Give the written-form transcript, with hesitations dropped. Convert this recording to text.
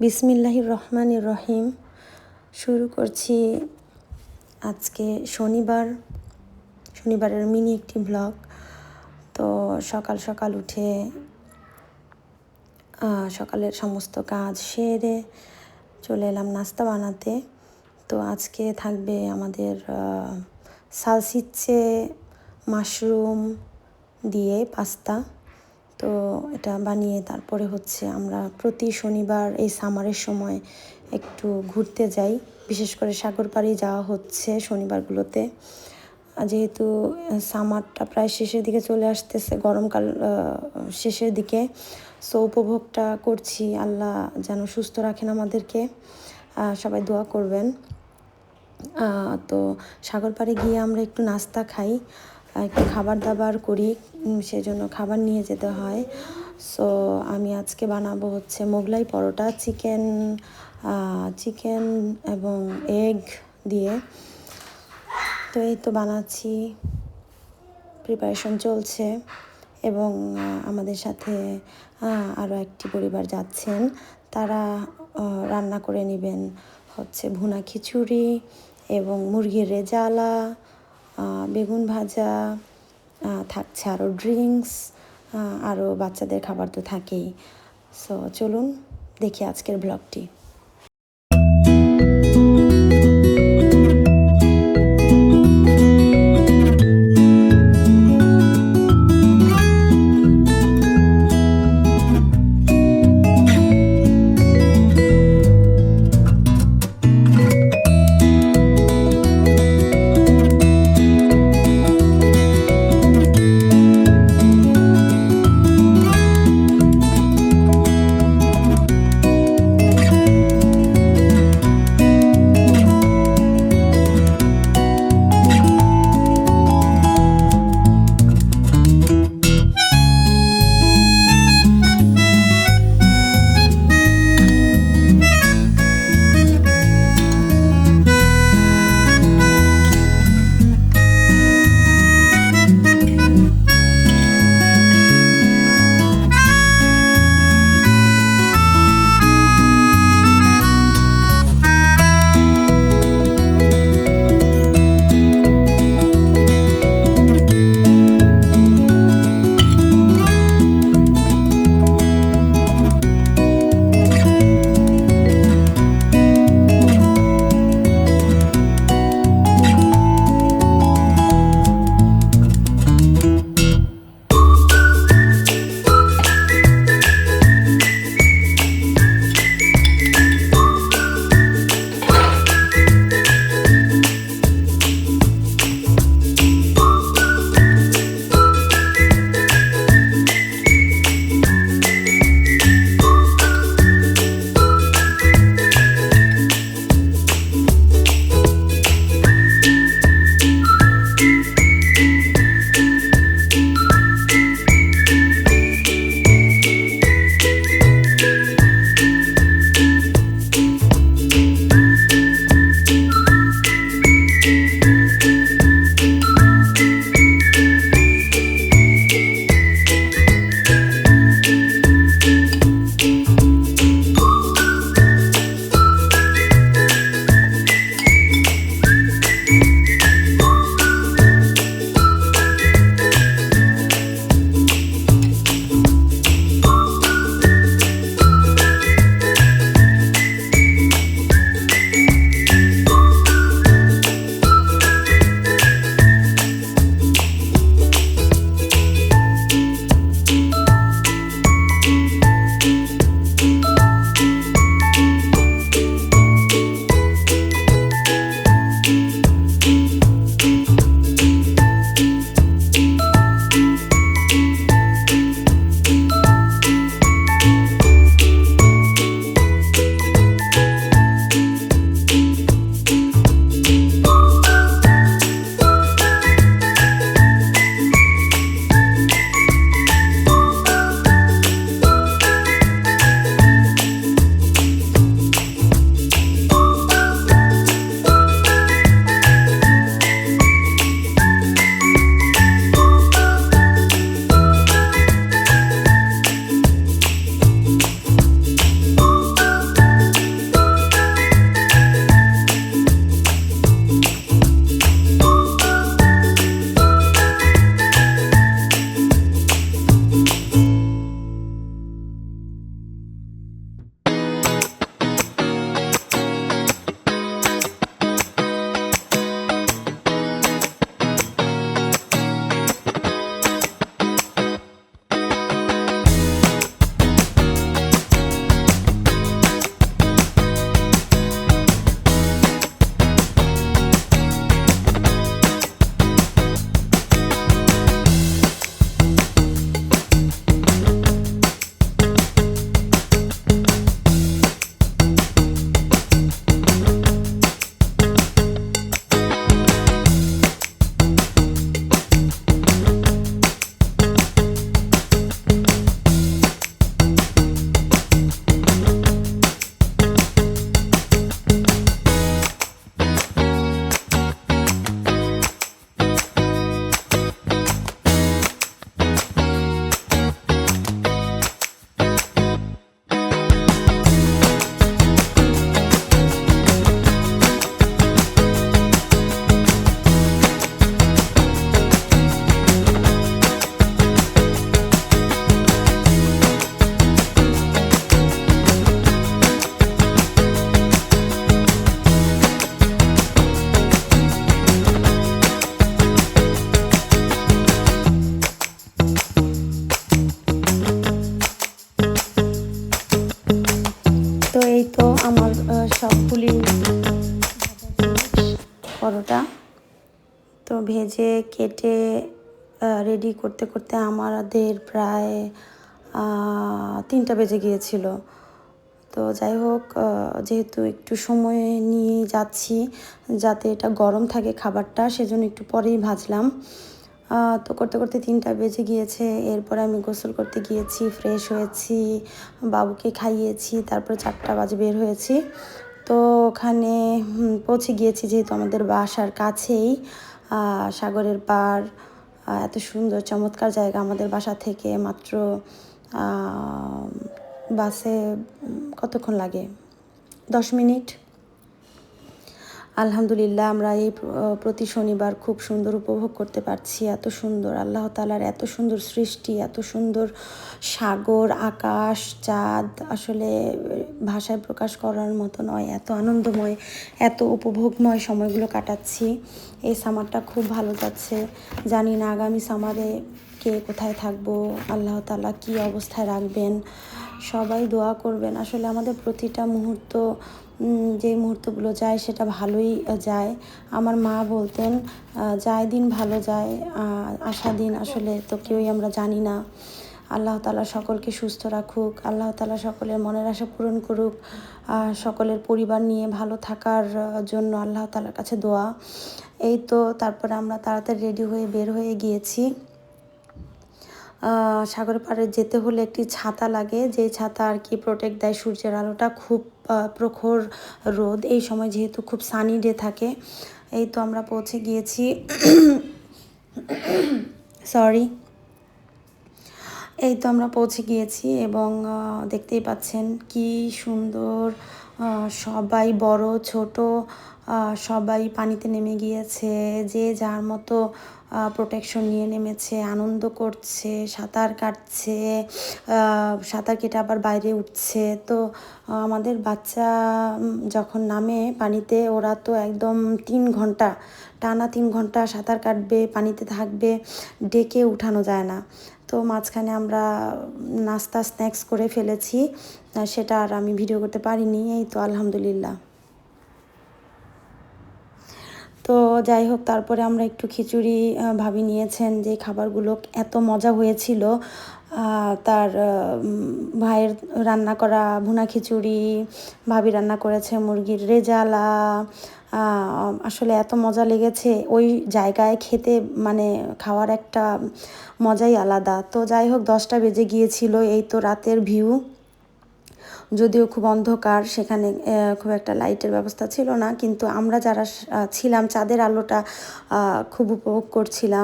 বিসমিল্লাহির রহমানির রহিম। শুরু করছি আজকে শনিবারের মিনি একটি ব্লগ। তো সকাল সকাল উঠে সকালের সমস্ত কাজ সেরে চলে এলাম নাস্তা বানাতে। তো আজকে থাকবে আমাদের সালসিচ্ছে মাশরুম দিয়ে পাস্তা। তো এটা বানিয়ে তারপরে আমরা প্রতি শনিবার এই সামারের সময় একটু ঘুরতে যাই, বিশেষ করে সাগর পাড়ে যাওয়া হচ্ছে শনিবারগুলোতে। যেহেতু সামারটা প্রায় শেষের দিকে চলে আসতেছে, গরমকাল শেষের দিকে, সো উপভোগটা করছি। আল্লাহ যেন সুস্থ রাখেন আমাদেরকে, সবাই দোয়া করবেন। তো সাগর পাড়ে গিয়ে আমরা একটু নাস্তা খাই, একটু খাবার দাবার করি, সেজন্য খাবার নিয়ে যেতে হয়। সো আমি আজকে বানাবো মোগলাই পরোটা, চিকেন এবং এগ দিয়ে। তো এই তো বানাচ্ছি, প্রিপারেশন চলছে। এবং আমাদের সাথে আরও একটি পরিবার যাচ্ছেন, তারা রান্না করে নেবেন ভুনা খিচুড়ি এবং মুরগির রেজালা, বেগুন ভাজা, থাকছে আরও ড্রিঙ্কস, আরও বাচ্চাদের খাবার তো থাকেই। সো চলুন দেখি আজকের ব্লগটি। এই তো আমার সবগুলি পরোটা তো ভেজে কেটে রেডি করতে করতে আমাদের প্রায় 3টা বেজে গিয়েছিল। তো যাই হোক, যেহেতু একটু সময় নিয়ে যাচ্ছি যাতে এটা গরম থাকে খাবারটা, সেজন্য একটু পরেই ভাজলাম। তো করতে করতে 3টা বেজে গিয়েছে। এরপর আমি গোসল করতে গিয়েছি, ফ্রেশ হয়েছি, বাবুকে খাইয়েছি, তারপর 4টা বাজে বের হয়েছি। তো ওখানে পৌঁছে গিয়েছি, যেহেতু আমাদের বাসার কাছেই সাগরের পাড়। এত সুন্দর চমৎকার জায়গা, আমাদের বাসা থেকে মাত্র বাসে কতক্ষণ লাগে, 10 মিনিট। আলহামদুলিল্লাহ, আমরা এই প্রতি শনিবার খুব সুন্দর উপভোগ করতে পারছি। এত সুন্দর আল্লাহ তাআলার এত সুন্দর সৃষ্টি, এত সুন্দর সাগর, আকাশ, চাঁদ, আসলে ভাষায় প্রকাশ করার মতো নয়। এত আনন্দময়, এত উপভোগময় সময়গুলো কাটাচ্ছি। এই সামারটা খুব ভালো যাচ্ছে। জানি না আগামী সামারে কে কোথায় থাকবো, আল্লাহ তাআলা কী অবস্থায় রাখবেন। সবাই দোয়া করবেন। আসলে আমাদের প্রতিটা মুহূর্ত, যে মুহূর্তগুলো যায় সেটা ভালোই যায়। আমার মা বলতেন, যায় দিন ভালো যায়, আসা দিন আসলে তো কেউই আমরা জানি না। আল্লাহ তাআলা সকলকে সুস্থ রাখুক, আল্লাহ তাআলা সকলের মনের আশা পূরণ করুক, সকলের পরিবার নিয়ে ভালো থাকার জন্য আল্লাহ তাআলার কাছে দোয়া। এই তো তারপরে আমরা তাড়াতাড়ি রেডি হয়ে বের হয়ে গিয়েছি। সাগরের পাড়ে যেতে হলে একটি ছাতা লাগে, যেই ছাতা আর কি প্রোটেক্ট দেয় সূর্যের আলোটা। খুব প্রখর রোদ এই সময়, যেহেতু খুব সানি ডে থাকে। এই তো আমরা পৌঁছে গিয়েছি। সরি, এই তো আমরা পৌঁছে গিয়েছি এবং দেখতেই পাচ্ছেন কি সুন্দর, সবাই বড় ছোট সবাই পানিতে নেমে গিয়েছে, যে যার মতো প্রোটেকশন নিয়ে নেমেছে, আনন্দ করছে, সাঁতার কাটছে, সাঁতার কেটে আবার বাইরে উঠছে। তো আমাদের বাচ্চা যখন নামে পানিতে, ওরা তো একদম 3 ঘন্টা টানা 3 ঘন্টা সাঁতার কাটবে, পানিতে থাকবে, ডেকে উঠানো যায় না। তো মাঝখানে আমরা নাস্তা স্ন্যাক্স করে ফেলেছি, সেটা আর আমি ভিডিও করতে পারিনি। এই তো আলহামদুলিল্লাহ। তো যাই হোক, তারপরে আমরা একটু খিচুড়ি, ভাবি নিয়েছেন যে খাবারগুলো এত মজা হয়েছিল। তার ভাইয়ের রান্না করা ভুনা খিচুড়ি, ভাবি রান্না করেছে মুরগির রেজালা। আসলে এত মজা লেগেছে ওই জায়গায় খেতে, মানে খাওয়ার একটা মজাই আলাদা। তো যাই হোক, 10টা বেজে গিয়েছিল। এই তো রাতের ভিউ, যদিও খুব অন্ধকার, সেখানে খুব একটা লাইটের ব্যবস্থা ছিল না, কিন্তু আমরা যারা ছিলাম চাঁদের আলোটা খুব উপভোগ করছিলাম।